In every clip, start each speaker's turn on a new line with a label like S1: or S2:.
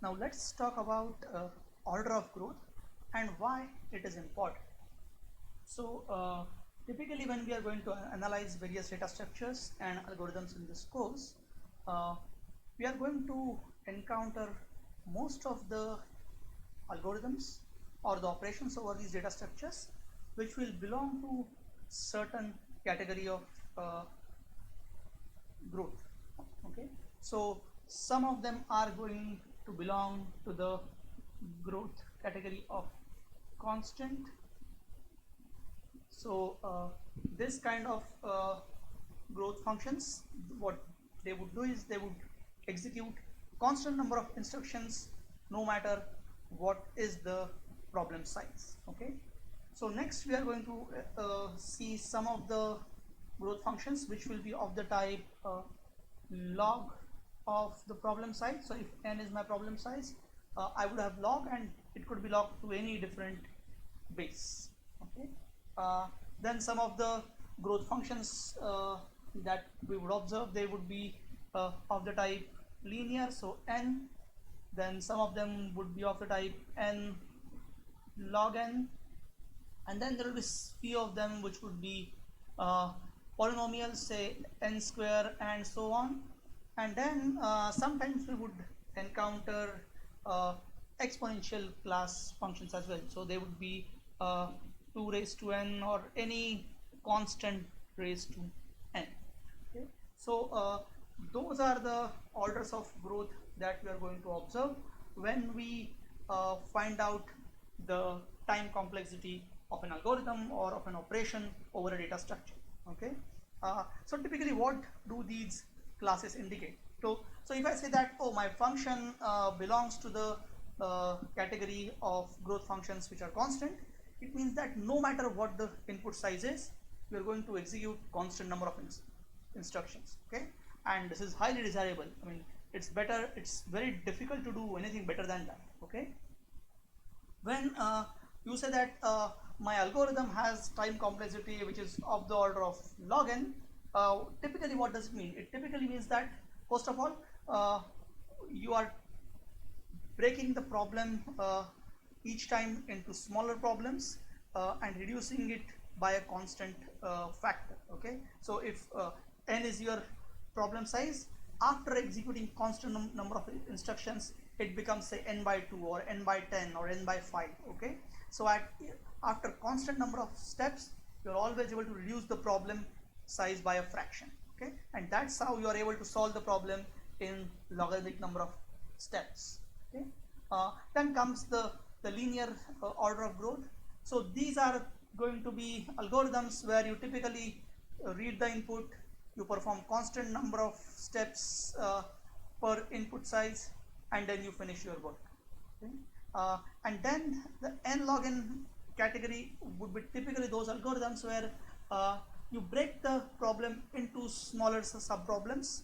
S1: Now let's talk about order of growth and why it is important. So typically when we are going to analyze various data structures and algorithms in this course, uh, we are going to encounter most of the algorithms or the operations over these data structures which will belong to certain category of growth. Okay, so some of them are going to belong to the growth category of constant. So this kind of growth functions, what they would do is they would execute constant number of instructions no matter what is the problem size. Okay, so next we are going to see some of the growth functions which will be of the type log of the problem size. So if n is my problem size, I would have log, and it could be logged to any different base. Okay, then some of the growth functions that we would observe, they would be of the type linear, so n. Then some of them would be of the type n log n, and then there will be few of them which would be polynomials, say n square and so on. And then sometimes we would encounter exponential class functions as well. So they would be 2 raised to n or any constant raised to n. Okay, so those are the orders of growth that we are going to observe when we find out the time complexity of an algorithm or of an operation over a data structure. Okay, so typically what do these classes indicate? So if I say that, oh, my function belongs to the category of growth functions which are constant, it means that no matter what the input size is, we are going to execute constant number of instructions. Okay, and this is highly desirable. I mean, it's better, it's very difficult to do anything better than that. Okay, when you say that my algorithm has time complexity which is of the order of log n, typically what does it mean? It typically means that first of all you are breaking the problem each time into smaller problems and reducing it by a constant factor. Okay, so if n is your problem size, after executing constant number of instructions, it becomes say n by 2 or n by 10 or n by 5. Okay, so after constant number of steps, you are always able to reduce the problem size by a fraction. Okay, and that's how you are able to solve the problem in logarithmic number of steps. Okay, then comes the linear order of growth. So these are going to be algorithms where you typically read the input, you perform constant number of steps per input size, and then you finish your work. Okay? And then the n log n category would be typically those algorithms where you break the problem into smaller sub problems,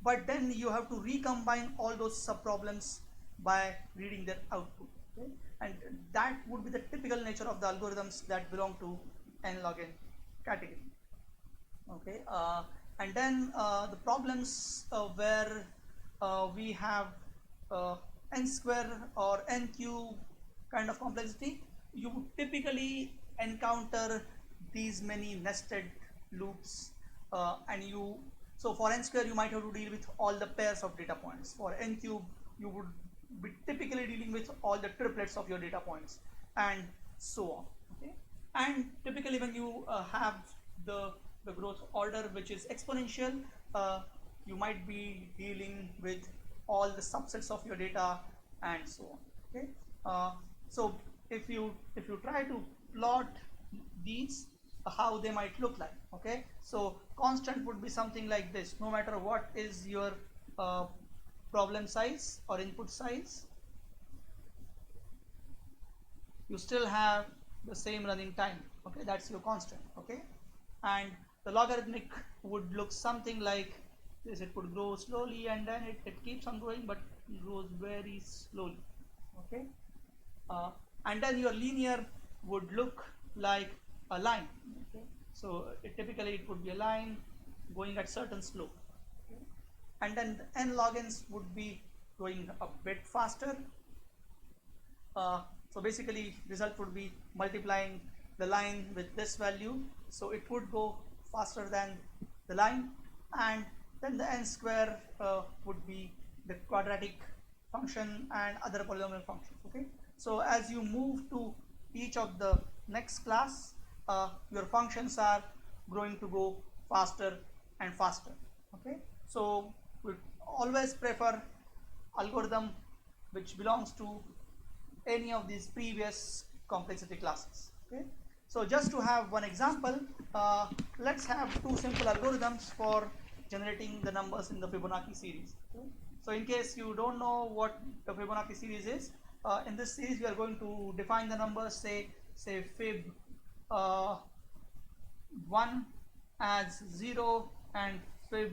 S1: but then you have to recombine all those sub problems by reading their output. Okay? And that would be the typical nature of the algorithms that belong to n log n category. Okay, and then the problems where we have n square or n cube kind of complexity, you would typically encounter these many nested loops, and you, so for n square you might have to deal with all the pairs of data points. For n cube you would be typically dealing with all the triplets of your data points, and so on. Okay, and typically when you have the growth order which is exponential, you might be dealing with all the subsets of your data and so on. Okay, so if you try to plot these, how they might look like. Okay, so constant would be something like this. No matter what is your problem size or input size, you still have the same running time. Okay, that's your constant. Okay, and the logarithmic would look something like this. It could grow slowly, and then it keeps on growing, but grows very slowly. Okay, and then your linear would look like a line. Okay, so typically it would be a line going at certain slope. Okay? And then the n log n's would be going a bit faster. So basically result would be multiplying the line with this value, so it would go faster than the line, and then the n square would be the quadratic function and other polynomial functions. Okay, so as you move to each of the next class, your functions are going to go faster and faster. Okay, so we always prefer algorithm which belongs to any of these previous complexity classes. Okay, so just to have one example, let's have two simple algorithms for generating the numbers in the Fibonacci series. Okay? So in case you don't know what the Fibonacci series is, in this series we are going to define the numbers, say fib 1 as 0 and fib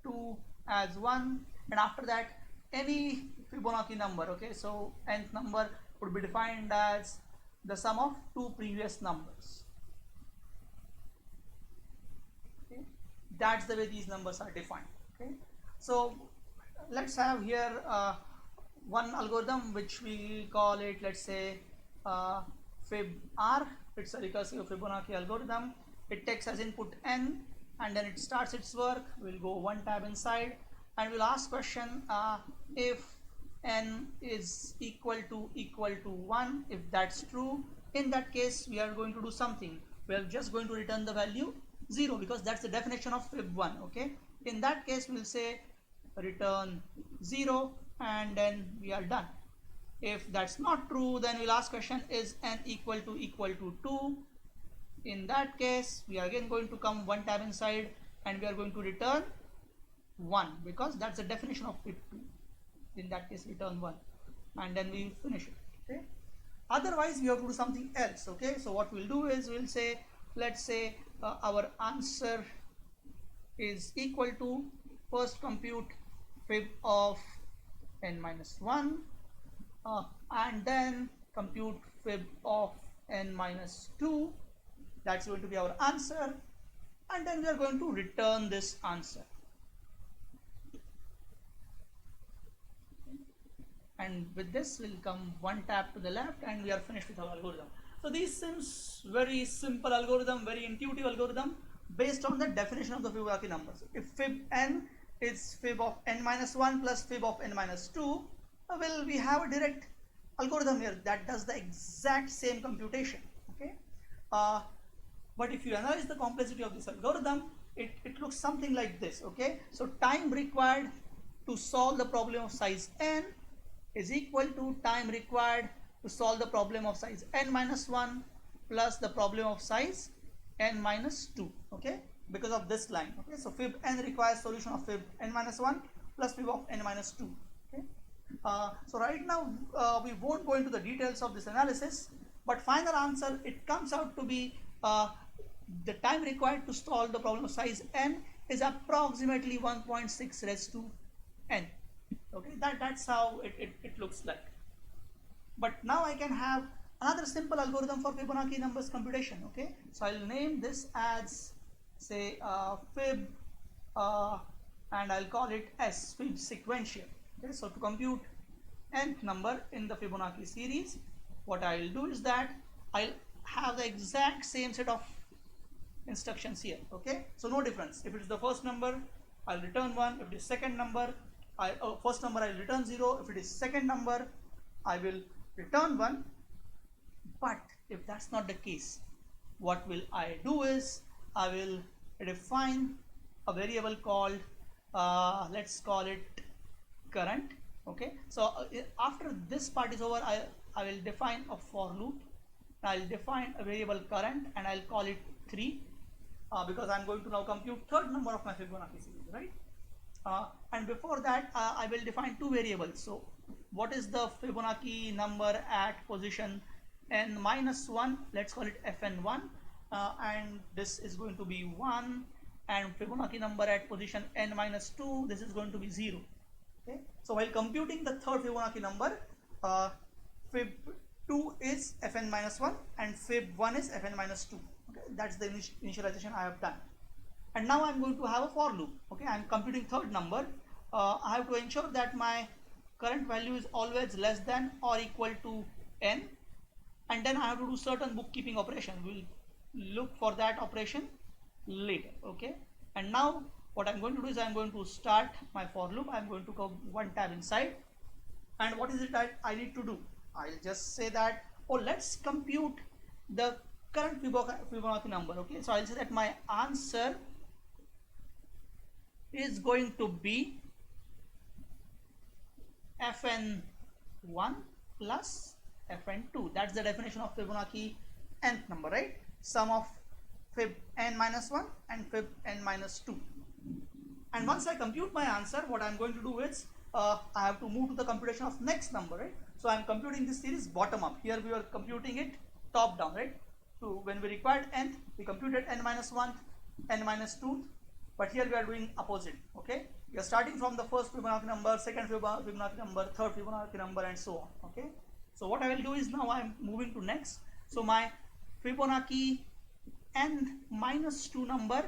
S1: 2 as 1, and after that any Fibonacci number. Okay, so nth number would be defined as the sum of two previous numbers. Okay, that's the way these numbers are defined. Okay, so let's have here one algorithm which we call it, let's say fib r. It's a recursive Fibonacci algorithm. It takes as input n and then it starts its work. We'll go one tab inside and we'll ask question if n is equal to 1. If that's true, in that case we are going to do something. We are just going to return the value 0 because that's the definition of fib1. Okay, in that case we'll say return 0 and then we are done. If that's not true, then we'll ask question is n equal to 2. In that case we are again going to come one tab inside and we are going to return 1 because that's the definition of fib2. In that case return 1 and then we finish it. Okay, otherwise we have to do something else. Okay, so what we'll do is we'll say, let's say our answer is equal to, first compute fib of n minus 1 and then compute fib of n minus 2. That's going to be our answer, and then we are going to return this answer. And with this we'll come one tab to the left and we are finished with our algorithm. So this seems very simple algorithm, very intuitive algorithm based on the definition of the Fibonacci numbers. If fib n is fib of n minus 1 plus fib of n minus 2, well, we have a direct algorithm here that does the exact same computation. Okay, but if you analyze the complexity of this algorithm, it looks something like this. Okay, so time required to solve the problem of size n is equal to time required to solve the problem of size n minus 1 plus the problem of size n minus 2. Okay, because of this line. Okay, so fib n requires solution of fib n minus 1 plus fib of n minus 2. Okay, so right now we won't go into the details of this analysis, but final answer, it comes out to be the time required to solve the problem of size n is approximately 1.6 raised to n. Okay, that's how it looks like. But now I can have another simple algorithm for Fibonacci numbers computation. Okay, so I'll name this as, say, fib and I'll call it S, fib sequential. Okay, so to compute nth number in the Fibonacci series, what I'll do is that I'll have the exact same set of instructions here. Okay, so no difference. If it is the first number, I'll return 1. If it is second number, first number I'll return 0. If it is second number, I will return 1. But if that's not the case, what will I do is I will define a variable called let's call it current. Okay, so after this part is over, I will define a for loop. I'll define a variable current and I'll call it 3 because I'm going to now compute third number of my Fibonacci series, right? And before that I will define two variables. So what is the Fibonacci number at position n minus 1? Let's call it fn1, and this is going to be 1, and Fibonacci number at position n minus 2, this is going to be 0. Okay, so while computing the third Fibonacci number, fib 2 is fn minus 1 and fib 1 is fn minus 2. Okay, that's the initialization I have done. And now I'm going to have a for loop. Okay, I'm computing third number. I have to ensure that my current value is always less than or equal to n, and then I have to do certain bookkeeping operation. We'll look for that operation later. Okay, and now what I'm going to do is I'm going to start my for loop. I'm going to go one tab inside, and what is it that I need to do? I'll just say that, oh, let's compute the current Fibonacci number. Okay, so I'll say that my answer is going to be fn1 plus fn2. That's the definition of Fibonacci nth number, right? Sum of fib n minus 1 and fib n minus 2. And once I compute my answer, what I'm going to do is I have to move to the computation of next number, right? So I'm computing this series bottom up. Here we are computing it top down, right? So when we required nth, we computed n minus 1, n minus 2, but here we are doing opposite. Okay, we are starting from the first Fibonacci number, second Fibonacci number, third Fibonacci number, and so on. Okay, so what I will do is now I am moving to next. So my Fibonacci n minus 2 number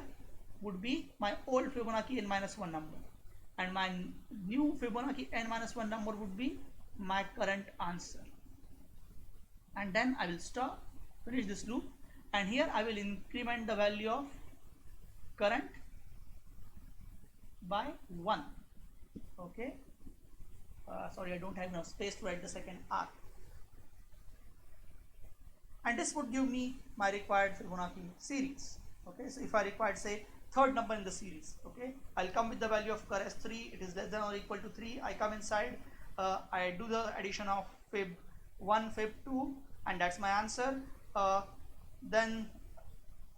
S1: would be my old Fibonacci n minus 1 number, and my new Fibonacci n minus 1 number would be my current answer. And then I will stop, finish this loop, and here I will increment the value of current by 1. Okay, sorry, I don't have enough space to write the second R, and this would give me my required Fibonacci series. Okay, so if I required, say, third number in the series, okay, I'll come with the value of current 3. It is less than or equal to 3. I come inside, I do the addition of fib 1, fib 2, and that's my answer. Then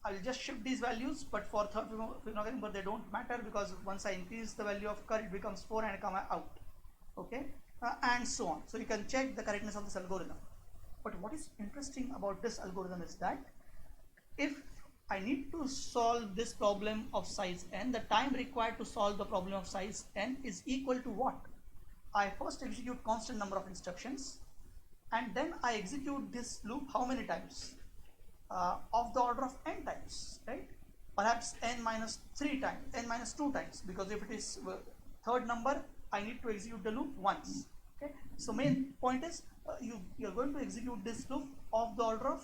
S1: I will just shift these values, but for third Fibonacci number they don't matter, because once I increase the value of current, it becomes 4 and come out. Okay, and so on. So you can check the correctness of this algorithm. But what is interesting about this algorithm is that if I need to solve this problem of size n, the time required to solve the problem of size n is equal to what? I first execute constant number of instructions, and then I execute this loop how many times? Of the order of n times, right? Perhaps n minus 3 times, n minus 2 times, because if it is third number, I need to execute the loop once. Okay, so main point is you're going to execute this loop of the order of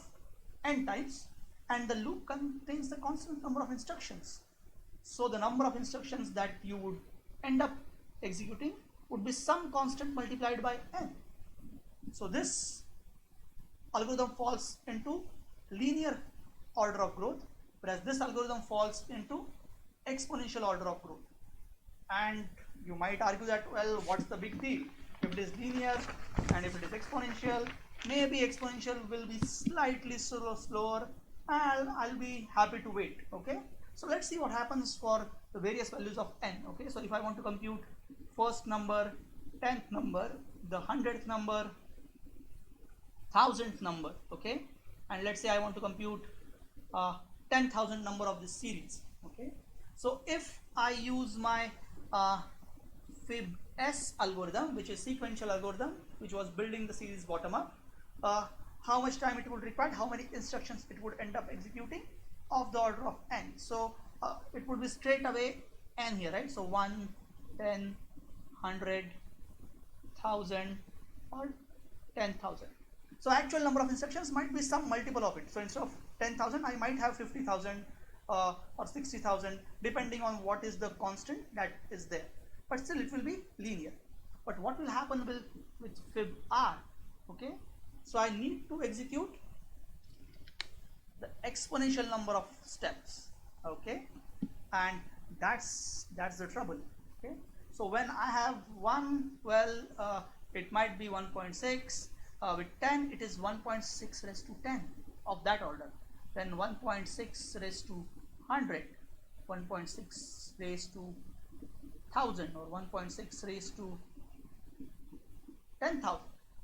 S1: n times, and the loop contains the constant number of instructions. So the number of instructions that you would end up executing would be some constant multiplied by n. So this algorithm falls into linear order of growth, whereas this algorithm falls into exponential order of growth. And you might argue that, well, what's the big deal? If it is linear and if it is exponential, maybe exponential will be slightly slower, and I'll be happy to wait. Okay, so let's see what happens for the various values of n. Okay, so if I want to compute first number, 10th number, the 100th number, 1000th number, okay, and let's say I want to compute 10,000 number of this series. Okay, so if I use my FibS algorithm, which is sequential algorithm, which was building the series bottom up, how much time it would require, how many instructions it would end up executing of the order of n. So it would be straight away n here, right? So 1, 10, 100, 1000, or 10,000. So actual number of instructions might be some multiple of it. So instead of 10,000, I might have 50,000 or 60,000, depending on what is the constant that is there. But still it will be linear. But what will happen with fib r? Okay, so I need to execute the exponential number of steps. Okay, and that's the trouble. Okay, so when I have 1, well, it might be 1.6. With 10, it is 1.6 raised to 10 of that order. Then 1.6 raised to 100, 1.6 raised to 1000, or 1.6 raised to 10,000.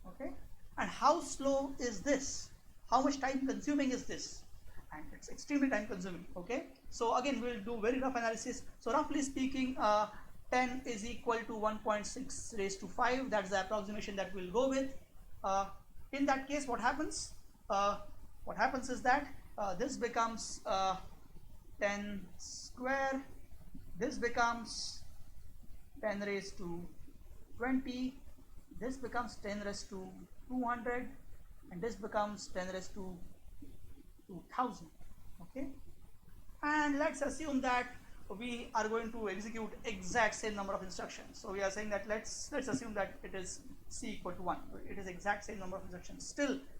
S1: Okay, and how slow is this? How much time consuming is this? And it's extremely time consuming. Okay, so again we'll do very rough analysis. So roughly speaking, 10 is equal to 1.6 raised to 5. That's the approximation that we'll go with. In that case, what happens? What happens is that this becomes 10 square. This becomes 10 raised to 20, this becomes 10 raised to 200, and this becomes 10 raised to 2000. Okay, and let's assume that we are going to execute exact same number of instructions. So we are saying that let's assume that it is c equal to 1. It is exact same number of instructions.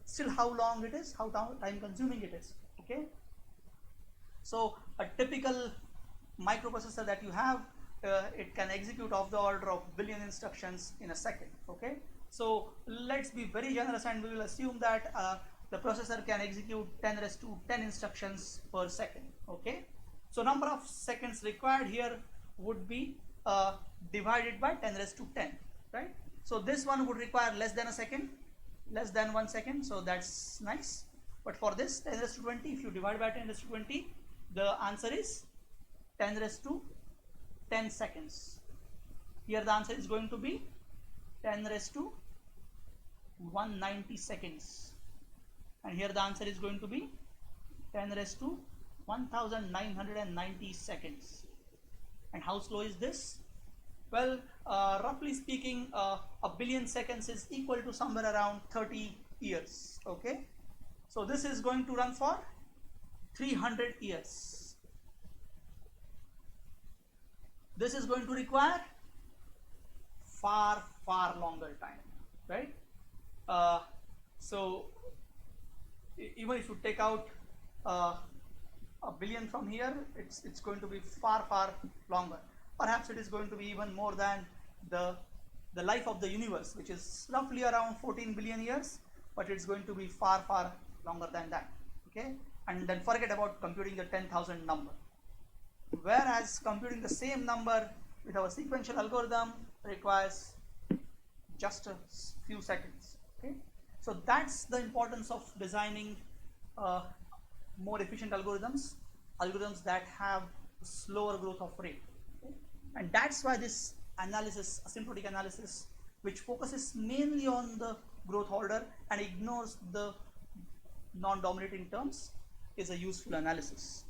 S1: Still how long it is, how time consuming it is. Okay, so a typical microprocessor that you have, it can execute of the order of billion instructions in a second. Okay, so let's be very generous and we will assume that the processor can execute 10 raised to 10 instructions per second. Okay, so number of seconds required here would be divided by 10 raised to 10, right? So this one would require less than a second, less than 1 second, so that's nice. But for this 10 raised to 20, if you divide by 10 raised to 20, the answer is 10 raised to 10 seconds. Here the answer is going to be 10 raised to 190 seconds. And here the answer is going to be 10 raised to 1990 seconds. And how slow is this? Well, roughly speaking, a billion seconds is equal to somewhere around 30 years. Okay, so this is going to run for 300 years. This is going to require far longer time, right? So even if you take out a billion from here, it's going to be far longer. Perhaps it is going to be even more than the life of the universe, which is roughly around 14 billion years, but it's going to be far longer than that. Okay, and then forget about computing the 10,000 number. Whereas computing the same number with our sequential algorithm requires just a few seconds. Okay, so that's the importance of designing more efficient algorithms that have slower growth of rate. Okay? And that's why this analysis, asymptotic analysis, which focuses mainly on the growth order and ignores the non-dominating terms, is a useful analysis.